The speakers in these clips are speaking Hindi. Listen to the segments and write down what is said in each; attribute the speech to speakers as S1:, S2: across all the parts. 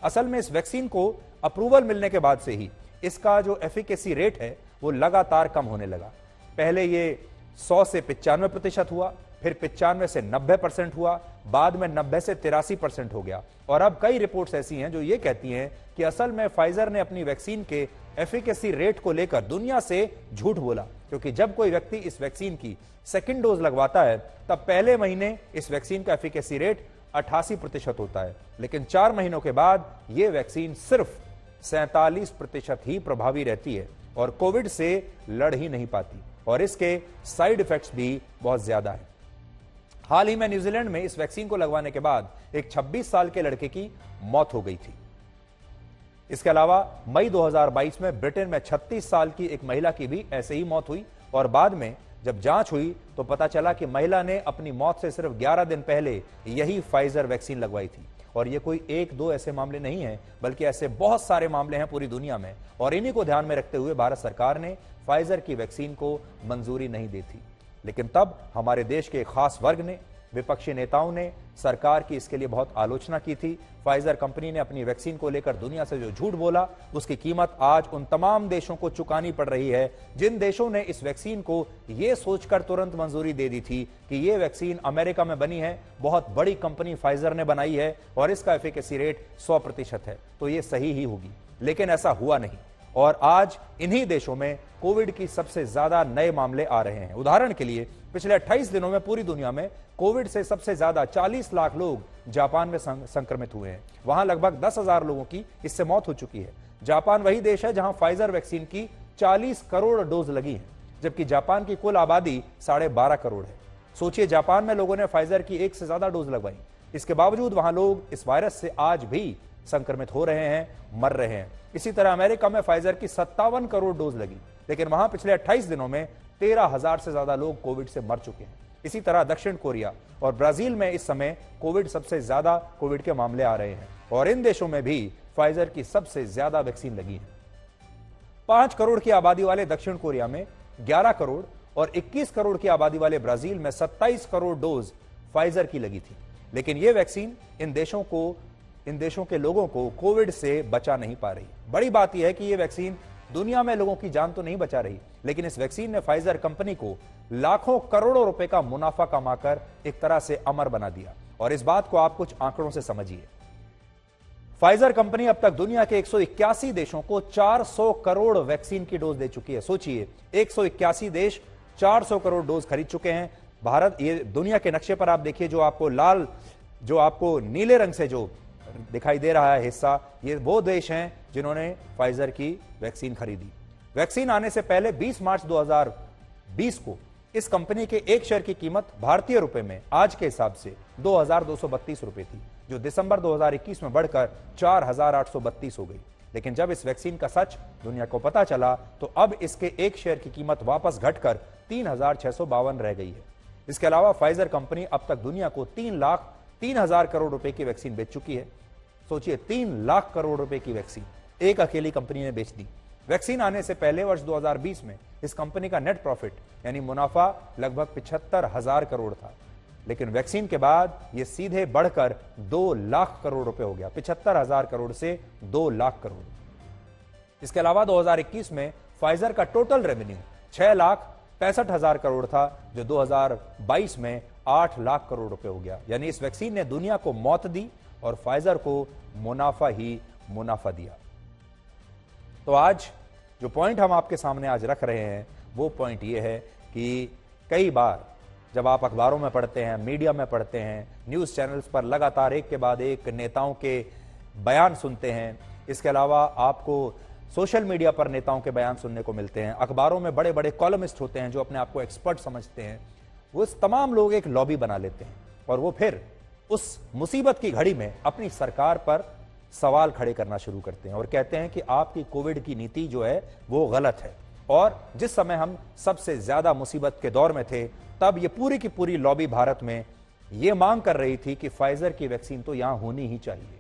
S1: असल में इस वैक्सीन को अप्रूवल मिलने के बाद से ही इसका जो एफिकेसी रेट है वो लगातार कम होने लगा। पहले ये 100 से 95% हुआ, फिर 95 से 90% हुआ, बाद में 90 से 83% हो गया। और अब कई रिपोर्ट्स ऐसी हैं जो ये कहती हैं कि असल में फाइजर ने अपनी वैक्सीन के एफिकेसी रेट को लेकर दुनिया से झूठ बोला, क्योंकि जब कोई व्यक्ति इस वैक्सीन की सेकेंड डोज लगवाता है तब पहले महीने इस वैक्सीन का एफिकेसी रेट 88% होता है, लेकिन 4 महीनों के बाद यह वैक्सीन सिर्फ 47% ही प्रभावी रहती है और कोविड से लड़ ही नहीं पाती, और इसके साइड इफेक्ट्स भी बहुत ज्यादा है। हाल ही में न्यूजीलैंड में इस वैक्सीन को लगवाने के बाद एक 26 साल के लड़के की मौत हो गई थी। इसके अलावा मई 2022 में ब्रिटेन में 36 साल की एक महिला की भी ऐसे ही मौत हुई, और बाद में जब जांच हुई तो पता चला कि महिला ने अपनी मौत से सिर्फ 11 दिन पहले यही फाइजर वैक्सीन लगवाई थी। और ये कोई एक दो ऐसे मामले नहीं हैं, बल्कि ऐसे बहुत सारे मामले हैं पूरी दुनिया में, और इन्हीं को ध्यान में रखते हुए भारत सरकार ने फाइजर की वैक्सीन को मंजूरी नहीं दी थी। लेकिन तब हमारे देश के खास वर्ग ने, विपक्षी नेताओं ने सरकार की इसके लिए बहुत आलोचना की थी। फाइजर कंपनी ने अपनी वैक्सीन को लेकर दुनिया से जो झूठ बोला, उसकी कीमत आज उन तमाम देशों को चुकानी पड़ रही है जिन देशों ने इस वैक्सीन को यह सोचकर तुरंत मंजूरी दे दी थी कि यह वैक्सीन अमेरिका में बनी है, बहुत बड़ी कंपनी फाइजर ने बनाई है और इसका एफिकेसी रेट 100% है, तो यह सही ही होगी। लेकिन ऐसा हुआ नहीं, और आज इन्हीं देशों में कोविड की सबसे ज्यादा नए मामले आ रहे हैं। उदाहरण के लिए पिछले 28 दिनों में पूरी दुनिया में कोविड से सबसे ज्यादा 40 लाख लोग जापान में संक्रमित हुए हैं। वहां लगभग 10,000 लोगों की इससे मौत हो चुकी है। जापान वही देश है जहां फाइजर वैक्सीन की 40 करोड़ डोज लगी है, जबकि जापान की कुल आबादी 12.5 करोड़ है। सोचिए, जापान में लोगों ने फाइजर की 1 से ज्यादा डोज लगवाई, इसके बावजूद वहां लोग इस वायरस से आज भी संक्रमित हो रहे हैं, मर रहे हैं। इसी तरह अमेरिका में फाइजर की 57 करोड़ डोज लगी, लेकिन वहां पिछले 28 दिनों में 13,000 से ज्यादा लोग कोविड से मर चुके हैं। इसी तरह दक्षिण कोरिया और ब्राजील में इस समय सबसे ज्यादा कोविड के मामले आ रहे हैं, और इन देशों में भी फाइजर की सबसे ज्यादा वैक्सीन लगी है। 5 करोड़ की आबादी वाले दक्षिण कोरिया में 11 करोड़ और 21 करोड़ की आबादी वाले ब्राजील में 27 करोड़ डोज फाइजर की लगी थी, लेकिन यह वैक्सीन इन देशों के लोगों को कोविड से बचा नहीं पा रही। बड़ी बात यह है कि यह वैक्सीन दुनिया में लोगों की जान तो नहीं बचा रही, लेकिन इस वैक्सीन ने फाइजर कंपनी को लाखों करोड़ों रुपए का मुनाफा कमाकर एक तरह से अमर बना दिया। और इस बात को आप कुछ आंकड़ों से समझिए। फाइजर कंपनी अब तक दुनिया के 181 देशों को 400 करोड़ वैक्सीन की डोज दे चुकी है। सोचिए, 181 देश 400 करोड़ डोज खरीद चुके हैं। भारत, ये दुनिया के नक्शे पर आप देखिए, जो आपको नीले रंग से जो दिखाई दे रहा है हिस्सा, ये वो देश हैं जिन्होंने फाइजर की वैक्सीन खरीदी। वैक्सीन आने से पहले 20 मार्च 2020 को इस कंपनी के एक शेयर की कीमत भारतीय रुपए में आज के हिसाब से 2,232 रुपए थी, जो दिसंबर 2021 में बढ़कर 4,832 हो गई। लेकिन जब इस वैक्सीन का सच दुनिया को पता चला तो अब इसके एक शेयर की कीमत वापस घटकर 3,652 रह गई है। इसके अलावा फाइजर कंपनी अब तक दुनिया को 3,03,000 करोड़ रुपए की वैक्सीन बेच चुकी है। सोचिए, 3 लाख करोड़ रुपए की वैक्सीन एक अकेली कंपनी ने बेच दी। वैक्सीन आने से पहले वर्ष 2020 में इस कंपनी का नेट प्रॉफिट यानी मुनाफा लगभग 75,000 करोड़ था, लेकिन वैक्सीन के बाद यह सीधे बढ़कर 2 लाख करोड़ रुपए हो गया। 75,000 करोड़ से 2 लाख करोड़। इसके अलावा 2021 में फाइजर का टोटल रेवेन्यू 6,65,000 करोड़ था, जो 2022 में 8 लाख करोड़ रुपए हो गया। यानी इस वैक्सीन ने दुनिया को मौत दी और फाइजर को मुनाफा ही मुनाफा दिया। तो आज जो पॉइंट हम आपके सामने आज रख रहे हैं वो पॉइंट ये है कि कई बार जब आप अखबारों में पढ़ते हैं, मीडिया में पढ़ते हैं, न्यूज़ चैनल्स पर लगातार एक के बाद एक नेताओं के बयान सुनते हैं, इसके अलावा आपको सोशल मीडिया पर नेताओं के बयान सुनने को मिलते हैं, अखबारों में बड़े बड़े कॉलमिस्ट होते हैं जो अपने आप को एक्सपर्ट समझते हैं, वो तमाम लोग एक लॉबी बना लेते हैं और वो फिर उस मुसीबत की घड़ी में अपनी सरकार पर सवाल खड़े करना शुरू करते हैं और कहते हैं कि आपकी कोविड की नीति जो है वो गलत है। और जिस समय हम सबसे ज्यादा मुसीबत के दौर में थे तब ये पूरी की पूरी लॉबी भारत में ये मांग कर रही थी कि फाइजर की वैक्सीन तो यहां होनी ही चाहिए,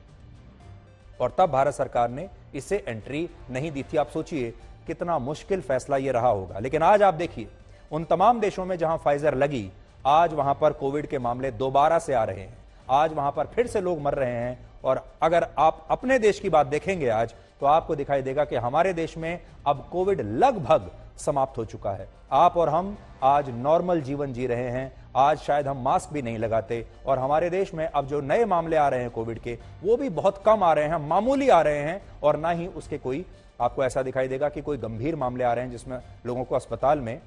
S1: और तब भारत सरकार ने इसे एंट्री नहीं दी थी। आप सोचिए कितना मुश्किल फैसला ये रहा होगा। लेकिन आज आप देखिए, उन तमाम देशों में जहां फाइजर लगी, आज वहां पर कोविड के मामले दोबारा से आ रहे हैं, आज वहां पर फिर से लोग मर रहे हैं और अगर आप अपने देश की बात देखेंगे आज, तो आपको दिखाई देगा कि हमारे देश में अब कोविड लगभग समाप्त हो चुका है। आप और हम आज नॉर्मल जीवन जी रहे हैं। आज शायद हम मास्क भी नहीं लगाते और हमारे देश में अब जो नए मामले आ रहे हैं कोविड के, वो भी बहुत कम आ रहे हैं, मामूली आ रहे हैं, और ना ही उसके कोई आपको ऐसा दिखाई देगा कि कोई गंभीर मामले आ रहे हैं जिसमें लोगों को अस्पताल में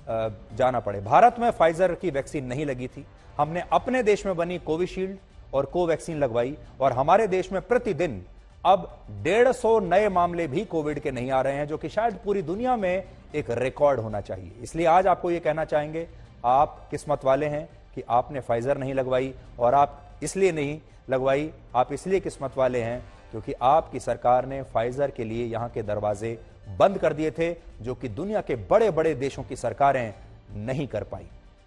S1: जाना पड़े। भारत में फाइजर की वैक्सीन नहीं लगी थी। हमने अपने देश में बनी कोविशील्ड और कोवैक्सीन लगवाई और हमारे देश में प्रतिदिन अब 150 नए मामले भी कोविड के नहीं आ रहे हैं, जो कि शायद पूरी दुनिया में एक रिकॉर्ड होना चाहिए। इसलिए आज आपको यह कहना चाहेंगे, आप किस्मत वाले हैं कि आपने फाइजर नहीं लगवाई, और आप इसलिए नहीं लगवाई, आप इसलिए किस्मत वाले हैं क्योंकि आपकी सरकार ने फाइजर के लिए यहां के दरवाजे बंद कर दिए थे, जो कि दुनिया के बड़े बड़े देशों की सरकारें नहीं कर पाई।